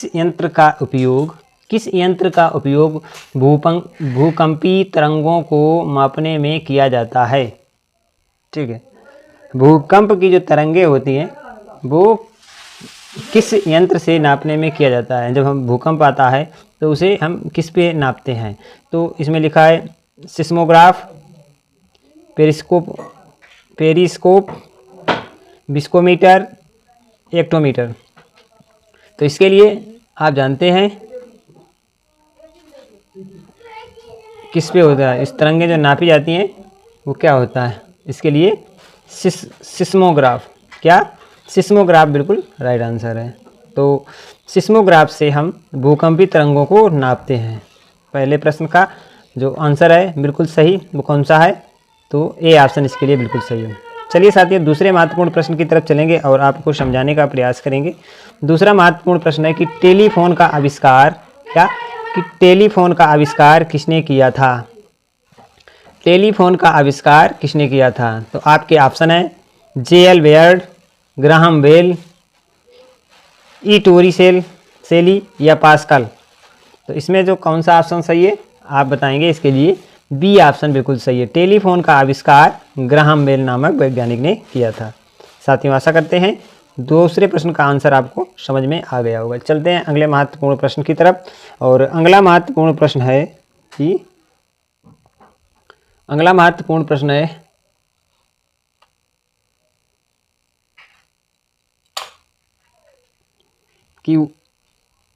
किस यंत्र का उपयोग भूकंपी तरंगों को मापने में किया जाता है? ठीक है, भूकंप की जो तरंगे होती हैं वो किस यंत्र से नापने में किया जाता है? जब हम भूकंप आता है तो उसे हम किस पे नापते हैं? तो इसमें लिखा है सिस्मोग्राफ, पेरिस्कोप, विस्कोमीटर, एक्टोमीटर। तो इसके लिए आप जानते हैं किस पे होता है? इस तरंगे जो नापी जाती हैं वो क्या होता है? इसके लिए सिस्मोग्राफ। क्या? सिस्मोग्राफ बिल्कुल राइट आंसर है। तो सिस्मोग्राफ से हम भूकंपी तरंगों को नापते हैं। पहले प्रश्न का जो आंसर है बिल्कुल सही, वो कौन सा है? तो ए ऑप्शन इसके लिए बिल्कुल सही है। चलिए साथियों, दूसरे महत्वपूर्ण प्रश्न की तरफ चलेंगे और आपको समझाने का प्रयास करेंगे। दूसरा महत्वपूर्ण प्रश्न है कि टेलीफोन का आविष्कार किसने किया था? टेलीफोन का आविष्कार किसने किया था? तो आपके ऑप्शन है J.L. बेयर्ड, ग्राहम बेल, ई टोरी सेली या पास्कल। तो इसमें जो कौन सा ऑप्शन सही है आप बताएंगे। इसके लिए बी ऑप्शन बिल्कुल सही है। टेलीफोन का आविष्कार ग्राहम बेल नामक वैज्ञानिक ने किया था। साथियों, आशा करते हैं दूसरे प्रश्न का आंसर आपको समझ में आ गया होगा। चलते हैं अगले महत्वपूर्ण प्रश्न की तरफ। और अगला महत्वपूर्ण प्रश्न है कि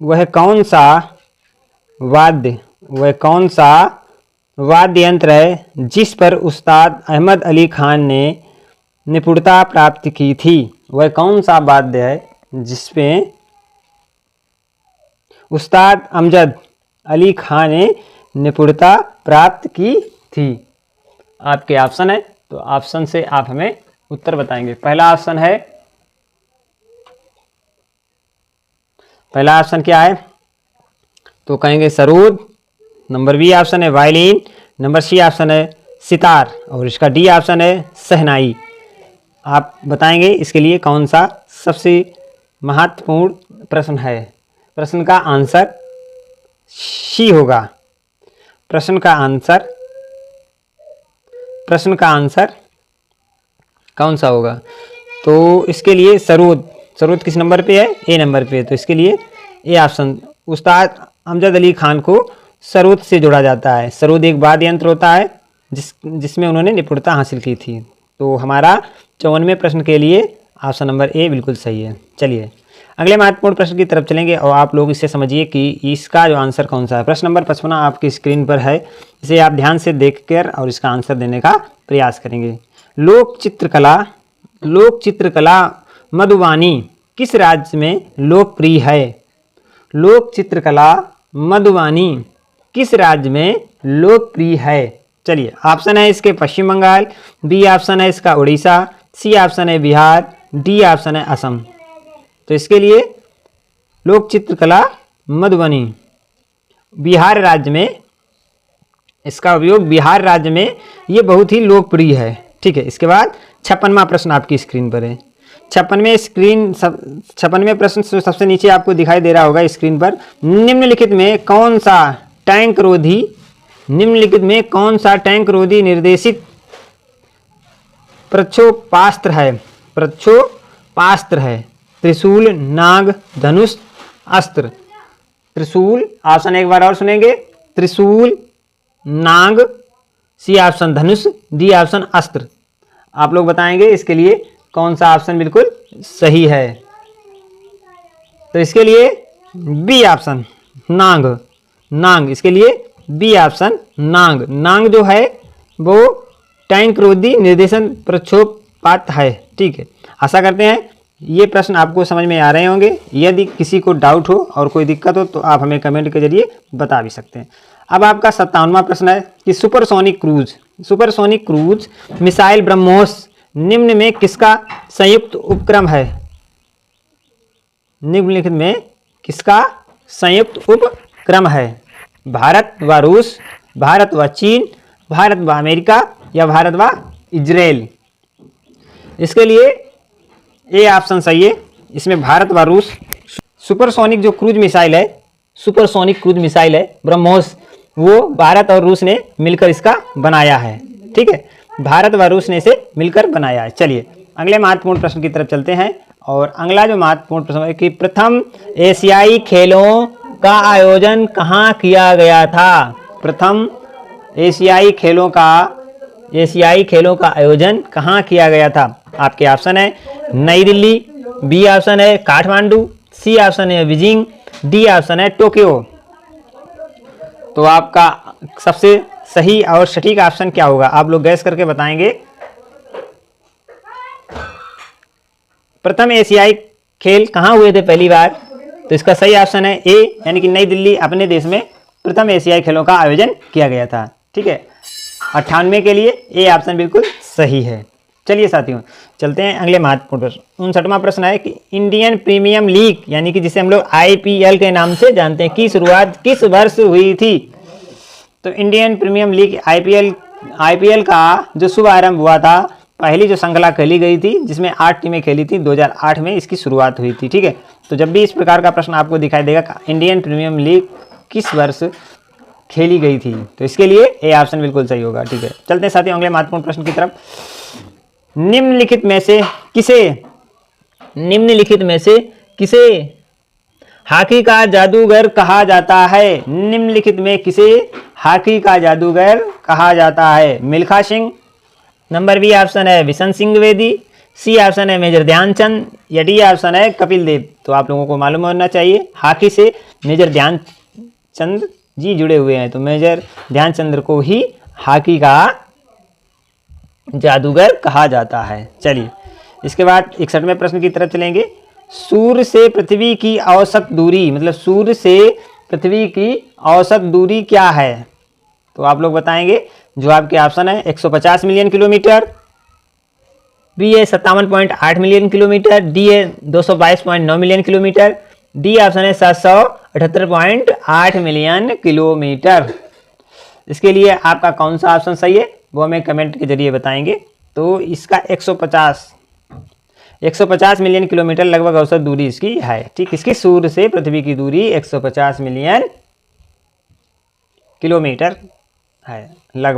वह कौन सा वाद्य यंत्र है जिस पर उस्ताद अहमद अली खान ने निपुणता प्राप्त की थी? वह कौन सा वाद्य है जिसमें उस्ताद अहमद अली खान ने निपुणता प्राप्त की थी? आपके ऑप्शन है, तो ऑप्शन से आप हमें उत्तर बताएंगे। पहला ऑप्शन क्या है? तो कहेंगे सरोद। नंबर बी ऑप्शन है वायलिन। नंबर सी ऑप्शन है सितार। और इसका डी ऑप्शन है शहनाई। आप बताएंगे इसके लिए कौन सा सबसे महत्वपूर्ण प्रश्न है? प्रश्न का आंसर सी होगा। प्रश्न का आंसर कौन सा होगा? तो इसके लिए सरोद किस नंबर पे है? ए नंबर पे है। तो इसके लिए ए ऑप्शन, उस्ताद अमजद अली खान को सरोद से जोड़ा जाता है। सरोद एक वाद्य यंत्र होता है जिसमें उन्होंने निपुणता हासिल की थी। तो हमारा 54वें प्रश्न के लिए ऑप्शन नंबर ए बिल्कुल सही है। चलिए अगले महत्वपूर्ण प्रश्न की तरफ चलेंगे और आप लोग इसे समझिए कि इसका जो आंसर कौन सा है। प्रश्न नंबर 55 आपकी स्क्रीन पर है। इसे आप ध्यान से देखकर और इसका आंसर देने का प्रयास करेंगे। लोक चित्रकला मधुबानी किस राज्य में लोकप्रिय है? लोक चित्रकला मधुबानी किस राज्य में लोकप्रिय है? चलिए ऑप्शन है इसके पश्चिम बंगाल, बी ऑप्शन है इसका उड़ीसा, सी ऑप्शन है बिहार, डी ऑप्शन है असम। तो इसके लिए लोक चित्रकला मधुबनी बिहार राज्य में, इसका उपयोग बिहार राज्य में ये बहुत ही लोकप्रिय है। ठीक है, इसके बाद 56वां प्रश्न आपकी स्क्रीन पर है। 56वें प्रश्न सबसे नीचे आपको दिखाई दे रहा होगा स्क्रीन पर। निम्नलिखित में कौन सा टैंक रोधी निर्देशित प्रक्षोपास्त्र है? त्रिशूल, नाग, धनुष, अस्त्र। त्रिशूल ऑप्शन एक बार और सुनेंगे। त्रिशूल, नाग, सी ऑप्शन धनुष, डी ऑप्शन अस्त्र। आप लोग बताएंगे इसके लिए कौन सा ऑप्शन बिल्कुल सही है? तो इसके लिए बी ऑप्शन नांग। इसके लिए बी ऑप्शन नांग जो है वो टैंक रोधी निर्देशन प्रक्षोपास्त्र है। ठीक है, आशा करते हैं ये प्रश्न आपको समझ में आ रहे होंगे। यदि किसी को डाउट हो और कोई दिक्कत हो तो आप हमें कमेंट के जरिए बता भी सकते हैं। अब आपका 57वां प्रश्न है कि सुपरसोनिक क्रूज मिसाइल ब्रह्मोस निम्न में किसका संयुक्त उपक्रम है? निम्नलिखित में किसका संयुक्त उपक्रम है? भारत व रूस, भारत व चीन, भारत व अमेरिका या भारत व इजराइल? इसके लिए ए ऑप्शन सही है। इसमें भारत व रूस सुपरसोनिक जो क्रूज मिसाइल है, सुपरसोनिक क्रूज मिसाइल है ब्रह्मोस, वो भारत और रूस ने मिलकर इसका बनाया है। ठीक है, भारत व रूस ने इसे मिलकर बनाया है। चलिए अगले महत्वपूर्ण प्रश्न की तरफ चलते हैं। और अगला जो महत्वपूर्ण प्रश्न है कि प्रथम एशियाई खेलों का आयोजन कहाँ किया गया था? प्रथम एशियाई खेलों का आयोजन कहाँ किया गया था? आपके ऑप्शन है नई दिल्ली, बी ऑप्शन है काठमांडू, सी ऑप्शन है बीजिंग, डी ऑप्शन है टोक्यो। तो आपका सबसे सही और सटीक ऑप्शन क्या होगा? आप लोग गैस करके बताएंगे। प्रथम एशियाई खेल कहाँ हुए थे पहली बार? तो इसका सही ऑप्शन है ए, यानी कि नई दिल्ली अपने देश में प्रथम एशियाई खेलों का आयोजन किया गया था। ठीक है, 98 के लिए ए ऑप्शन बिल्कुल सही है। चलिए साथियों चलते हैं अगले महत्वपूर्ण प्रश्न। 59वां प्रश्न है कि इंडियन प्रीमियम लीग यानी कि जिसे हम लोग IPL के नाम से जानते हैं की शुरुआत किस वर्ष हुई थी? तो इंडियन प्रीमियम लीग IPL का जो शुभारंभ हुआ था, पहली जो श्रृंखला खेली गई थी जिसमें 8 टीमें खेली थी, 2008 में इसकी शुरुआत हुई थी। ठीक है, तो जब भी इस प्रकार का प्रश्न आपको दिखाई देगा इंडियन प्रीमियम लीग किस वर्ष खेली गई थी, तो इसके लिए ए ऑप्शन बिल्कुल सही होगा। ठीक है, चलते हैं साथियों अगले महत्वपूर्ण प्रश्न की तरफ। निम्नलिखित में से किसे हॉकी का जादूगर कहा जाता है? निम्नलिखित में किसे हॉकी का जादूगर कहा जाता है? Milkha Singh, number B option है बिशन सिंह द्विवेदी, सी ऑप्शन है मेजर ध्यानचंद, या डी ऑप्शन है कपिल देव। तो आप लोगों को मालूम होना चाहिए हॉकी से मेजर ध्यानचंद जी जुड़े हुए हैं, तो मेजर ध्यानचंद को ही हॉकी का जादूगर कहा जाता है। चलिए इसके बाद 61वें प्रश्न की तरफ चलेंगे। सूर्य से पृथ्वी की औसत दूरी, मतलब सूर्य से पृथ्वी की औसत दूरी क्या है? तो आप लोग बताएंगे। जो आपके ऑप्शन है 150 मिलियन किलोमीटर, बी है 57.8 मिलियन किलोमीटर, डी है 222.9 मिलियन किलोमीटर, डी ऑप्शन है 778.8 मिलियन किलोमीटर। इसके लिए आपका कौन सा ऑप्शन सही है वो हमें कमेंट के जरिए बताएंगे। तो इसका 150 मिलियन किलोमीटर लगभग औसत दूरी इसकी है। ठीक, इसकी सूर्य से पृथ्वी की दूरी 150 मिलियन किलोमीटर है लगभग।